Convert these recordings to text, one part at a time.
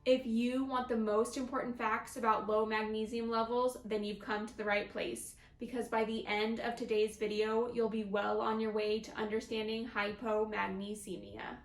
If you want the most important facts about low magnesium levels, then you've come to the right place, because by the end of today's video, you'll be well on your way to understanding hypomagnesemia.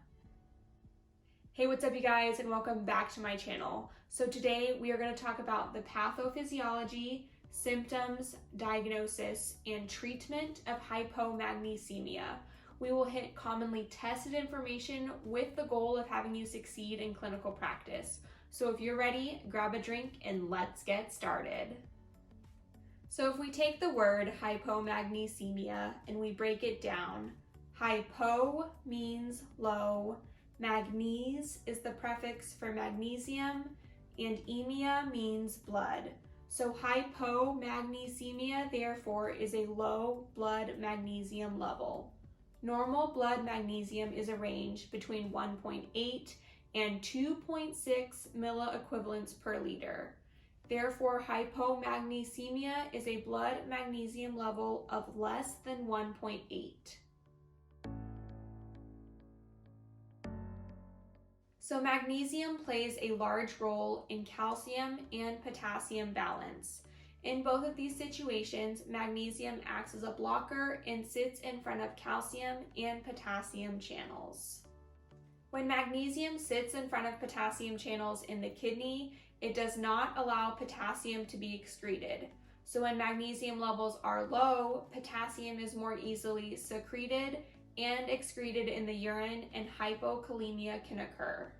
Hey, what's up you guys, and welcome back to my channel. So today we are going to talk about the pathophysiology, symptoms, diagnosis, and treatment of hypomagnesemia. We will hit commonly tested information with the goal of having you succeed in clinical practice. So if you're ready, grab a drink and let's get started. So if we take the word hypomagnesemia and we break it down, hypo means low, magnese is the prefix for magnesium, and emia means blood. So hypomagnesemia, therefore, is a low blood magnesium level. Normal blood magnesium is a range between 1.8 and 2.6 milliequivalents per liter. Therefore, hypomagnesemia is a blood magnesium level of less than 1.8. So magnesium plays a large role in calcium and potassium balance. In both of these situations, magnesium acts as a blocker and sits in front of calcium and potassium channels. When magnesium sits in front of potassium channels in the kidney, it does not allow potassium to be excreted. So when magnesium levels are low, potassium is more easily secreted and excreted in the urine, and hypokalemia can occur.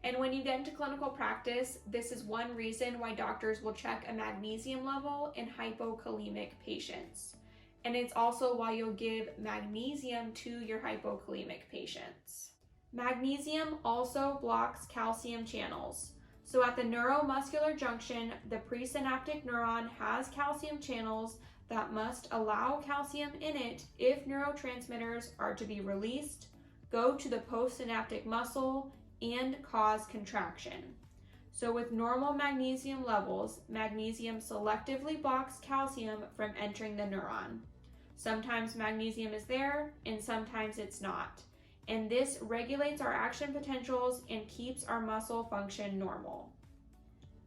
And when you get into clinical practice, this is one reason why doctors will check a magnesium level in hypokalemic patients. And it's also why you'll give magnesium to your hypokalemic patients. Magnesium also blocks calcium channels. So at the neuromuscular junction, the presynaptic neuron has calcium channels that must allow calcium in it if neurotransmitters are to be released, go to the postsynaptic muscle, and cause contraction. So with normal magnesium levels, magnesium selectively blocks calcium from entering the neuron. Sometimes magnesium is there and sometimes it's not. And this regulates our action potentials and keeps our muscle function normal.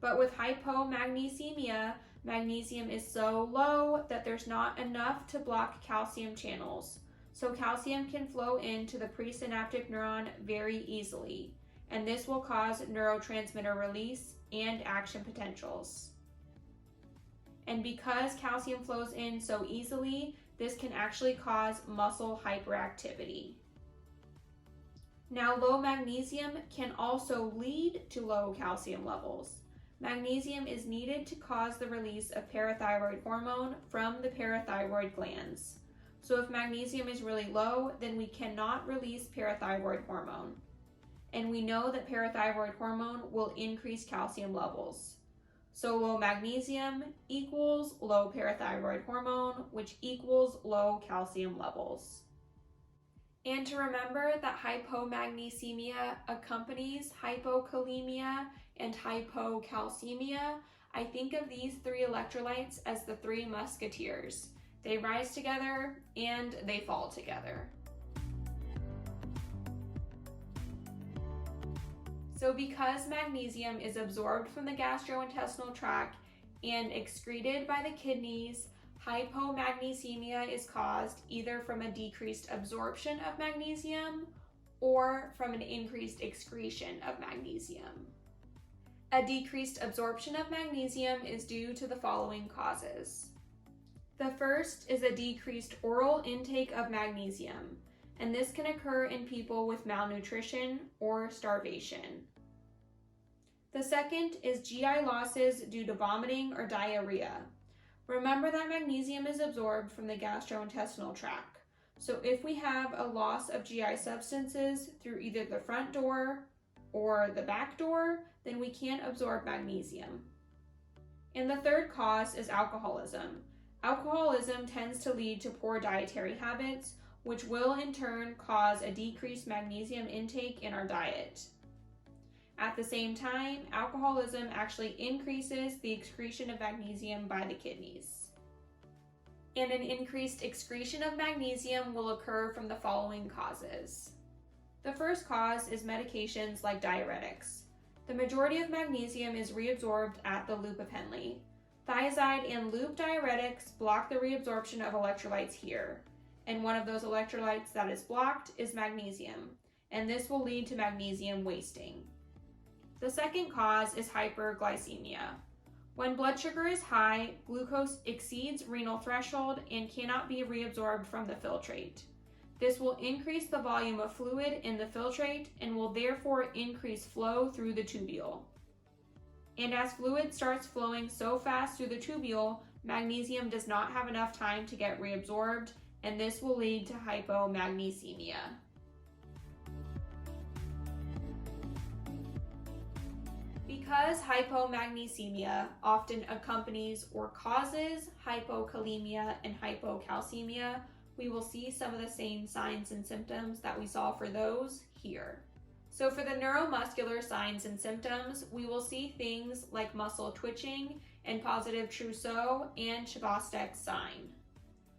But with hypomagnesemia, magnesium is so low that there's not enough to block calcium channels. So calcium can flow into the presynaptic neuron very easily, and this will cause neurotransmitter release and action potentials. And because calcium flows in so easily, this can actually cause muscle hyperactivity. Now, low magnesium can also lead to low calcium levels. Magnesium is needed to cause the release of parathyroid hormone from the parathyroid glands. So if magnesium is really low, then we cannot release parathyroid hormone. And we know that parathyroid hormone will increase calcium levels. So low magnesium equals low parathyroid hormone, which equals low calcium levels. And to remember that hypomagnesemia accompanies hypokalemia and hypocalcemia, I think of these three electrolytes as the three musketeers. They rise together and they fall together. So because magnesium is absorbed from the gastrointestinal tract and excreted by the kidneys, hypomagnesemia is caused either from a decreased absorption of magnesium or from an increased excretion of magnesium. A decreased absorption of magnesium is due to the following causes. The first is a decreased oral intake of magnesium, and this can occur in people with malnutrition or starvation. The second is GI losses due to vomiting or diarrhea. Remember that magnesium is absorbed from the gastrointestinal tract. So if we have a loss of GI substances through either the front door or the back door, then we can't absorb magnesium. And the third cause is alcoholism. Alcoholism tends to lead to poor dietary habits, which will in turn cause a decreased magnesium intake in our diet. At the same time, alcoholism actually increases the excretion of magnesium by the kidneys. And an increased excretion of magnesium will occur from the following causes. The first cause is medications like diuretics. The majority of magnesium is reabsorbed at the loop of Henle. Thiazide and loop diuretics block the reabsorption of electrolytes here. And one of those electrolytes that is blocked is magnesium, and this will lead to magnesium wasting. The second cause is hyperglycemia. When blood sugar is high, glucose exceeds renal threshold and cannot be reabsorbed from the filtrate. This will increase the volume of fluid in the filtrate and will therefore increase flow through the tubule. And as fluid starts flowing so fast through the tubule, magnesium does not have enough time to get reabsorbed, and this will lead to hypomagnesemia. Because hypomagnesemia often accompanies or causes hypokalemia and hypocalcemia, we will see some of the same signs and symptoms that we saw for those here. So for the neuromuscular signs and symptoms, we will see things like muscle twitching and positive trousseau and Chvostek's sign.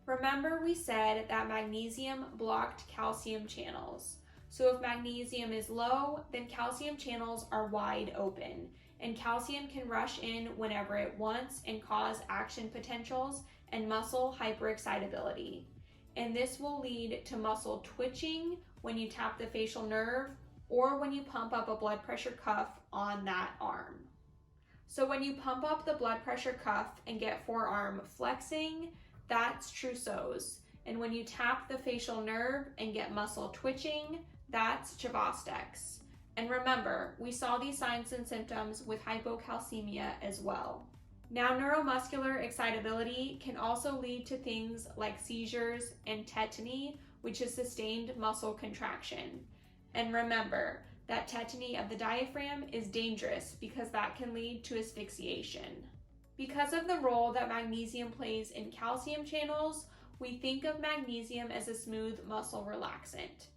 Remember we said that magnesium blocked calcium channels. So if magnesium is low, then calcium channels are wide open, and calcium can rush in whenever it wants and cause action potentials and muscle hyperexcitability. And this will lead to muscle twitching when you tap the facial nerve or when you pump up a blood pressure cuff on that arm. So when you pump up the blood pressure cuff and get forearm flexing, that's trousseau's. And when you tap the facial nerve and get muscle twitching, that's Chvostek's. And remember, we saw these signs and symptoms with hypocalcemia as well. Now, neuromuscular excitability can also lead to things like seizures and tetany, which is sustained muscle contraction. And remember that tetany of the diaphragm is dangerous because that can lead to asphyxiation. Because of the role that magnesium plays in calcium channels, we think of magnesium as a smooth muscle relaxant.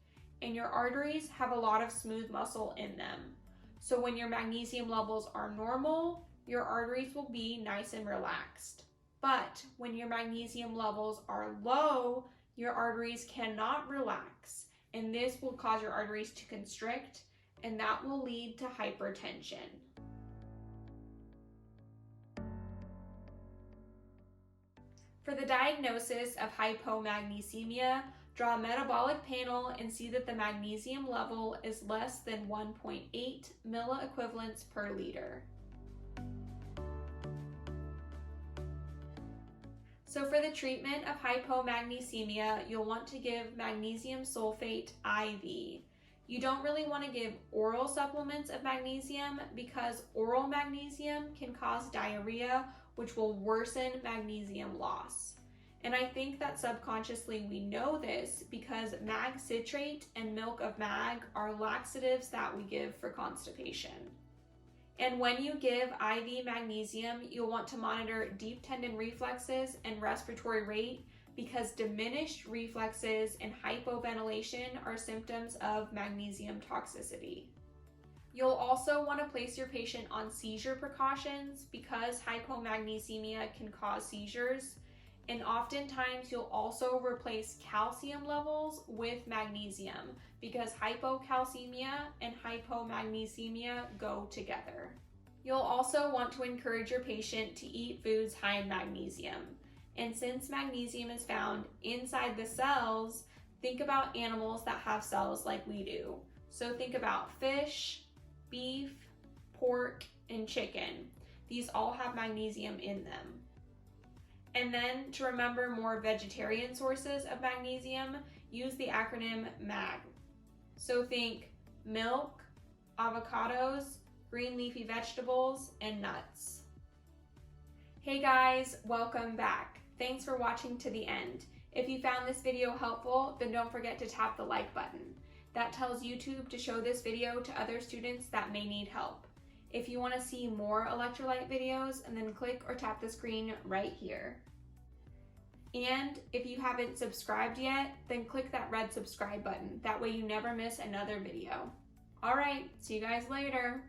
And your arteries have a lot of smooth muscle in them. So when your magnesium levels are normal, your arteries will be nice and relaxed. But when your magnesium levels are low, your arteries cannot relax, and this will cause your arteries to constrict, and that will lead to hypertension. For the diagnosis of hypomagnesemia, draw a metabolic panel and see that the magnesium level is less than 1.8 milliequivalents per liter. So for the treatment of hypomagnesemia, you'll want to give magnesium sulfate IV. You don't really want to give oral supplements of magnesium because oral magnesium can cause diarrhea, which will worsen magnesium loss. And I think that subconsciously we know this because mag citrate and milk of mag are laxatives that we give for constipation. And when you give IV magnesium, you'll want to monitor deep tendon reflexes and respiratory rate because diminished reflexes and hypoventilation are symptoms of magnesium toxicity. You'll also want to place your patient on seizure precautions because hypomagnesemia can cause seizures. And oftentimes you'll also replace calcium levels with magnesium because hypocalcemia and hypomagnesemia go together. You'll also want to encourage your patient to eat foods high in magnesium. And since magnesium is found inside the cells, think about animals that have cells like we do. So think about fish, beef, pork, and chicken. These all have magnesium in them. And then to remember more vegetarian sources of magnesium, use the acronym MAG. So think milk, avocados, green leafy vegetables, and nuts. Hey guys, welcome back. Thanks for watching to the end. If you found this video helpful, then don't forget to tap the like button. That tells YouTube to show this video to other students that may need help. If you want to see more electrolyte videos, and then click or tap the screen right here. And if you haven't subscribed yet, then click that red subscribe button. That way you never miss another video. All right, see you guys later.